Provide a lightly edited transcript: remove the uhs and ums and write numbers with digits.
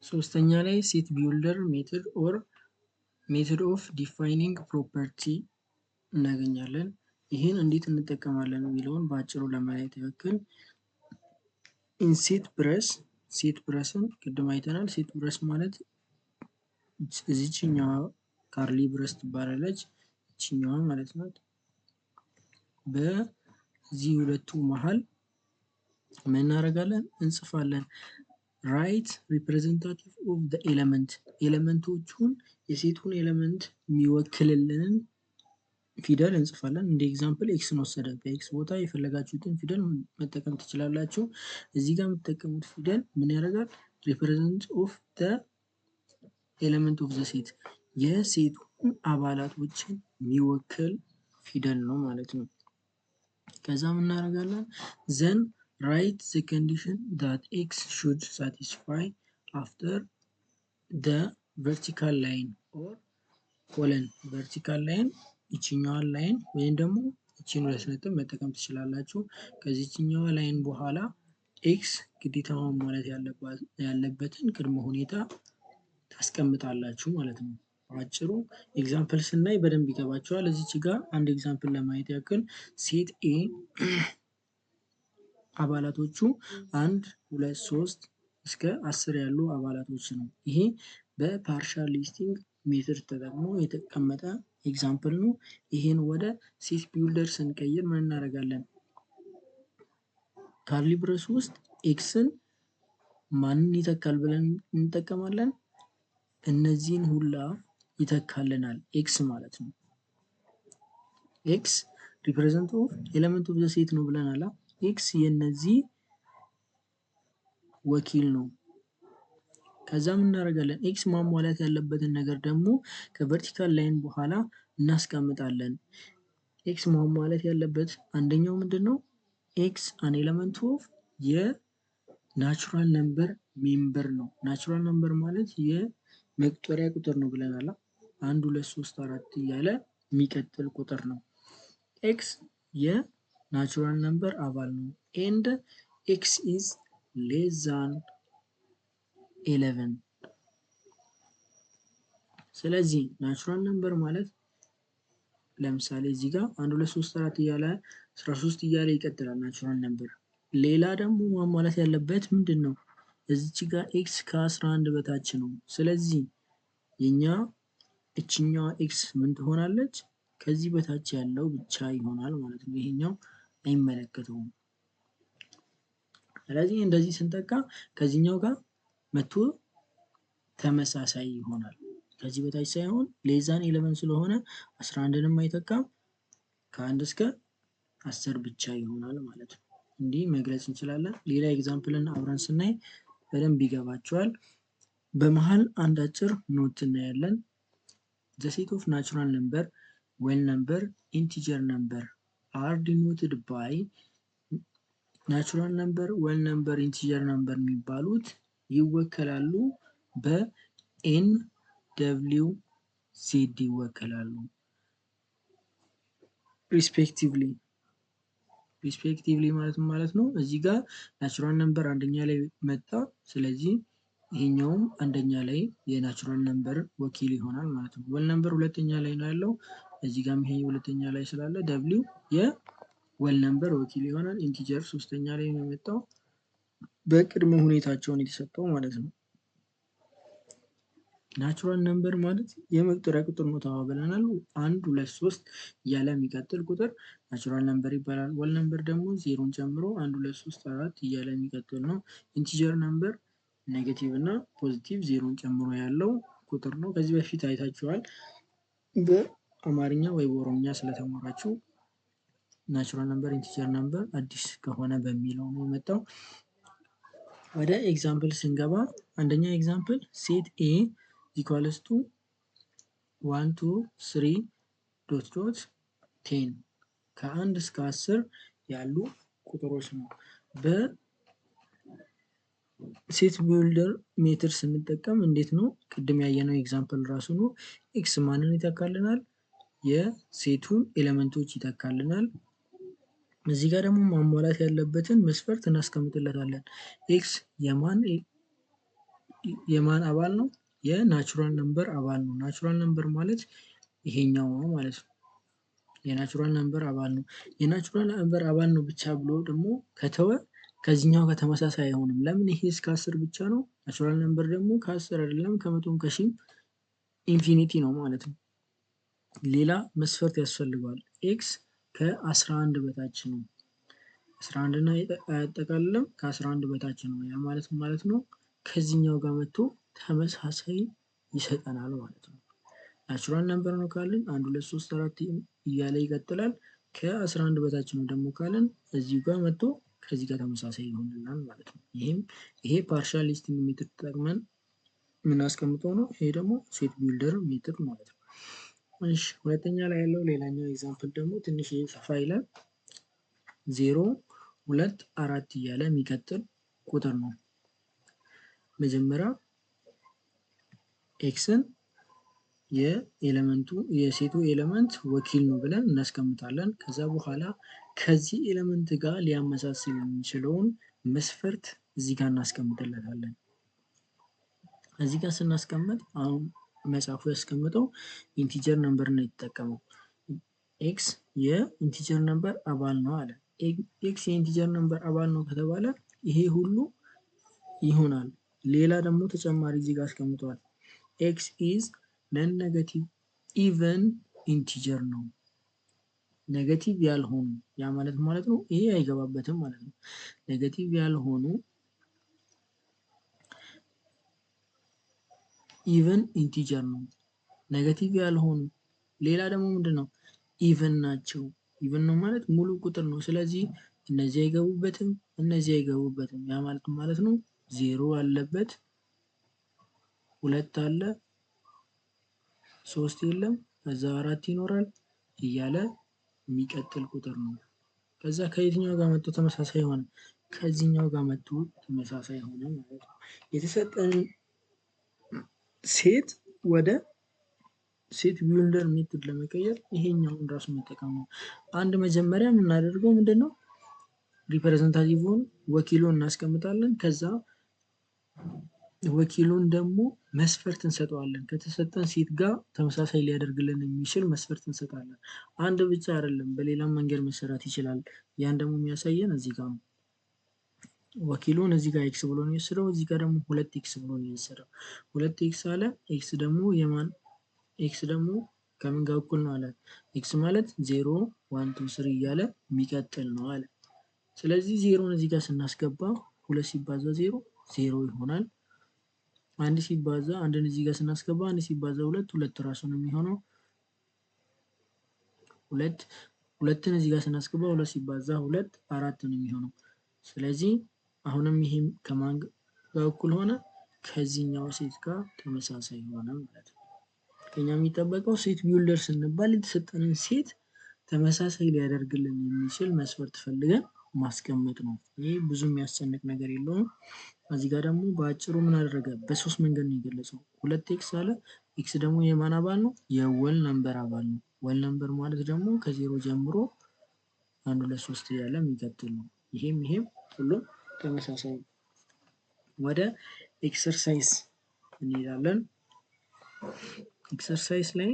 ሶስተኛ ላይ ሴት ቢውልደር ሜትድ ኦር ሜትድ ኦፍ ዲፋይኒንግ ፕሮፐርቲ እናገኛለን። ይህን እንዴት እንጠቀማለን የሚለውን በአጭሩ ለማየት ያክል ኢንሴት ብረስ ሴት ብረስን ቅድም አይተናል። ሴት ብረስ ማለት እዚችኛዋ ካርሊ ብረስ ትባላለች፣ እችኛዋ ማለት ናት። በዚህ ሁለቱ መሃል ምን እናደርጋለን? እንጽፋለን። ራይት ሪፕሬዘንታቲቭ ኦፍ ዘ ኤለመንት ኤለመንቶቹን የሴቱን ኤለመንት የሚወክልልንን ፊደል እንጽፋለን። እንደ ኤግዛምፕል ኤክስን ወሰደ። በኤክስ ቦታ የፈለጋችሁትን ፊደል መጠቀም ትችላላችሁ። እዚህ ጋር የምትጠቀሙት ፊደል ምን ያደርጋል? ሪፕሬዘንት ኦፍ ዘ ኤለመንት ኦፍ ዘ ሴት የሴቱን አባላቶችን የሚወክል ፊደል ነው ማለት ነው። ከዛ ምን እናደርጋለን? ዘን ራይት ዘ ኮንዲሽን ዳት ኤክስ ሹድ ሳቲስፋይ አፍተር ዘ ቨርቲካል ላይን ኦር ኮለን። ቨርቲካል ላይን ይችኛዋን ላይን ወይም ደግሞ ይችን ሁለት ነጥብ መጠቀም ትችላላችሁ። ከዚህኛዋ ላይን በኋላ ኤክስ ግዴታ ማሟላት ያለበትን ቅድመ ሁኔታ ታስቀምጣላችሁ ማለት ነው። በአጭሩ ኤግዛምፕል ስናይ በደንብ ይገባቸዋል። እዚች ጋር አንድ ኤግዛምፕል ለማየት ያክል ሴት ኤ አባላቶቹ 1 2 3 እስከ 10 ያሉ አባላቶች ነው። ይሄ በፓርሻል ሊስቲንግ ሜትድ ተጠቅሞ የተቀመጠ ኤግዛምፕል ነው። ይሄን ወደ ሴት ቢውልደር ስንቀይር ምን እናደርጋለን? ካርሊ ብረስ ውስጥ ኤክስን ማንን ይተካል ብለን እንጠቀማለን? እነዚህን ሁላ ይተካልናል ኤክስ ማለት ነው። ኤክስ ሪፕሬዘንት ኦፍ ኤለመንት ኦፍ ዘ ሴት ነው ብለናል። ኤክስ የነዚህ ወኪል ነው። ከዛ ምን እናደርጋለን? ኤክስ ማሟላት ያለበትን ነገር ደግሞ ከቨርቲካል ላይን በኋላ እናስቀምጣለን። ኤክስ ማሟላት ያለበት አንደኛው ምንድን ነው? ኤክስ አን ኤለመንት ኦፍ የናቹራል ነምበር ሜምበር ነው። ናቹራል ነምበር ማለት የመቁጠሪያ ቁጥር ነው ብለናል። 1 2 3 4 እያለ የሚቀጥል ቁጥር ነው። ኤክስ የናቹራል ነምበር አባል ነው። ኤንድ ኤክስ ኢዝ ሌስ ዛን 11። ስለዚህ ናቹራል ነምበር ማለት ለምሳሌ እዚህ ጋር 1 2 3 4 እያለ 13 እያለ ይቀጥላል ናቹራል ነምበር። ሌላ ደግሞ ማሟላት ያለበት ምንድን ነው? እዚች ጋር ኤክስ ከ11 በታች ነው። ስለዚህ የኛ እችኛዋ ኤክስ ምን ትሆናለች? ከዚህ በታች ያለው ብቻ ይሆናል ማለት ነው። ይሄኛው አይመለከተውም። ስለዚህ እንደዚህ ስንጠቃ ከዚህኛው ጋር መቶ ተመሳሳይ ይሆናል። ከዚህ በታች ሳይሆን ሌዛን 11 ስለሆነ 11ንም አይተካም። ከ1 እስከ 10 ብቻ ይሆናል ማለት ነው። እንዲህ መግለጽ እንችላለን። ሌላ ኤግዛምፕልን አብረን ስናይ በደንብ ይገባቸዋል። በመሃል አንድ አጭር ኖት እናያለን። The set of natural number, whole number, integer number are denoted by natural number, whole number, integer number የሚባሉት ይወከላሉ በኤን ደብሊው ዜድ ይወከላሉ ሪስፔክቲቭሊ ማለት ነው። እዚህ ጋር ናቹራል ነምበር አንደኛ ላይ መጣ። ስለዚህ ይሄኛውም አንደኛ ላይ የናቹራል ነምበር ወኪል ይሆናል ማለት ነው። ወል ነምበር ሁለተኛ ላይ ነው ያለው። እዚህ ጋር ይሄ ሁለተኛ ላይ ስላለ ደብሊው የወል ነምበር ወኪል ይሆናል። ኢንቲጀር ሶስተኛ ላይ ነው የመጣው። በቅድመ ሁኔታቸውን የተሰጠው ማለት ነው። ናቹራል ነምበር ማለት የመቁጠሪያ ቁጥር ነው ተባብለናል። 1 2 3 እያለ የሚቀጥል ቁጥር ናቹራል ነምበር ይባላል። ወል ነምበር ደግሞ ዜሮን ጨምሮ 1 2 3 4 እያለ የሚቀጥል ነው። ኢንቲጀር ነምበር ኔጌቲቭ እና ፖዚቲቭ ዜሮን ጨምሮ ያለው ቁጥር ነው። ከዚህ በፊት አይታችኋል። በአማርኛ ወይ በኦሮምኛ ስለተማራችሁ ናቹራል ነምበር ኢንቲጀር ነምበር አዲስ ከሆነ በሚለው ነው የመጣው። ወደ ኤግዛምፕል ስንገባ አንደኛ ኤግዛምፕል ሴት ኤ ኢኳልስ ቱ 1 2 3 ዶት ዶት 10 ከ1 እስከ 10 ያሉ ቁጥሮች ነው። በሴት ቢውልደር ሜትር ስንጠቀም እንዴት ነው? ቅድም ያየነው ኤግዛምፕል ራሱ ነው። ኤክስ ማንን ይተካልናል? የሴቱን ኤሌመንቶች ይተካልናል። እዚህ ጋር ደግሞ ማሟላት ያለበትን መስፈርት እናስቀምጥለታለን። ኤክስ የማን የማን አባል ነው? የናቹራል ነምበር አባል ነው። ናቹራል ነምበር ማለት ይሄኛው ነው ማለት ነው። የናቹራል ነምበር አባል ነው። የናቹራል ነምበር አባል ነው ብቻ ብሎ ደግሞ ከተወ ከዚህኛው ጋር ተመሳሳይ አይሆንም። ለምን? ይሄ እስከ 10 ብቻ ነው። ናቹራል ነምበር ደግሞ ከ10 አይደለም ከመቶም ከሺም ኢንፊኒቲ ነው ማለት ነው። ሌላ መስፈርት ያስፈልገዋል። ኤክስ ከ11 በታች ነው። 11 እና አያጠቃልልም፣ ከ11 በታች ነው። ያ ማለት ነው ከዚህኛው ጋር መጥቶ ተመሳሳይ ይሰጠናል ማለት ነው። ናቹራል ነምበር ነው ካልን 1 2 3 4 እያለ ይቀጥላል። ከ11 በታች ነው ደግሞ ካልን እዚሁ ጋር መጥቶ ከዚህ ጋር ተመሳሳይ ይሆንልናል ማለት ነው። ይሄ ፓርሻል ሊስቲንግ ሜትድ ተጠቅመን የምናስቀምጠው ነው። ይሄ ደግሞ ሴት ቢልደር ሜትድ ማለት ነው። እሺ ሁለተኛ ላይ ያለው ሌላኛው ኤግዛምፕል ደግሞ ትንሽ ሰፋ ይላል። 0 2 4 እያለ የሚቀጥል ቁጥር ነው። መጀመሪያ ኤክስን የሴቱ ኤሌመንት ወኪል ነው ብለን እናስቀምጣለን። ከዛ በኋላ ከዚህ ኤሌመንት ጋር ሊያመሳስል የሚችለውን መስፈርት እዚህ ጋር እናስቀምጥለታለን። እዚህ ጋር ስናስቀምጥ አሁን መጽሐፉ ያስቀምጠው ኢንቲጀር ነምበር ነው የተጠቀመው። ኤክስ የኢንቲጀር ነምበር አባል ነው አለ። ኤክስ የኢንቲጀር ነምበር አባል ነው ከተባለ ይሄ ሁሉ ይሆናል። ሌላ ደግሞ ተጨማሪ እዚህ ጋር አስቀምጠዋል። ኤክስ ኢዝ ነን ኔጌቲቭ ኢቨን ኢንቲጀር ነው። ኔጌቲቭ ያልሆኑ ያ ማለት ነው ይሄ አይገባበትም ማለት ነው። ኔጌቲቭ ያልሆኑ ኢቨን ኢንቲጀር ነው። ኔጌቲቭ ያልሆኑ ሌላ ደግሞ ምንድን ነው? ኢቨን ናቸው። ኢቨን ነው ማለት ሙሉ ቁጥር ነው። ስለዚህ እነዚህ አይገቡበትም፣ እነዚህ አይገቡበትም። ያ ማለት ነው 0 አለበት፣ 2 አለ፣ 3 የለም፣ ከዛ 4 ይኖራል እያለ የሚቀጥል ቁጥር ነው። ከዛ ከየትኛው ጋር መጥቶ ተመሳሳይ ሆነ? ከዚህኛው ጋር መጥቶ ተመሳሳይ ሆነ ማለት ነው። የተሰጠን ሴት ወደ ሴት ቢልደር ሜትድ ለመቀየር ይሄኛውን ራሱ መጠቀም ነው። አንድ መጀመሪያ የምናደርገው ምንድነው? ሪፕሬዘንታቲቭን ወኪሉን እናስቀምጣለን። ከዛ ወኪሉን ደግሞ መስፈርት እንሰጠዋለን። ከተሰጠን ሴት ጋር ተመሳሳይ ሊያደርግልን የሚችል መስፈርት እንሰጣለን። አንድ ብቻ አይደለም፣ በሌላም መንገድ መሰራት ይችላል። ያን ደግሞ የሚያሳየን እዚህ ጋር ነው። ወኪሉን እዚህ ጋር ኤክስ ብሎ ነው የወሰደው፣ እዚህ ጋር ደግሞ 2 ኤክስ ብሎ ነው የወሰደው። 2 ኤክስ አለ። ኤክስ ደግሞ ኤክስ ደግሞ ከምን ጋር እኩል ነው አለ? ኤክስ ማለት 0 1 2 3 እያለ የሚቀጥል ነው አለ። ስለዚህ 0ን እዚህ ጋር ስናስገባ 2 ሲባዛ 0 0 ይሆናል። 1 ሲባዛ 1ን እዚህ ጋር ስናስገባ 1 ሲባዛ 2 2 ራሱ ነው የሚሆነው። 2ን እዚህ ጋር ስናስገባ 2 ሲባዛ 2 4 ነው የሚሆነው። ስለዚህ አሁንም ይሄም ከማን ጋር እኩል ሆነ? ከዚህኛው ሴት ጋር ተመሳሳይ ሆነ ማለት ነው። ከኛ የሚጠበቀው ሴት ቢልደር ስንባል የተሰጠንን ሴት ተመሳሳይ ሊያደርግልን የሚችል መስፈርት ፈልገን ማስቀመጥ ነው። ይሄ ብዙ የሚያስጨንቅ ነገር የለውም። እዚህ ጋር ደግሞ በአጭሩ ምን አደረገ? በ3 መንገድ ነው የገለጸው። 2 ኤክስ አለ። ኤክስ ደግሞ የማን አባል ነው? የወል ነምበር አባል ነው። ወል ነምበር ማለት ደግሞ ከ0 ጀምሮ 1 2 3 እያለ የሚቀጥል ነው። ይሄም ሁሉም ተመሳሳይ ነው። ወደ ኤክሰርሳይዝ እንሄዳለን። ኤክሰርሳይዝ ላይ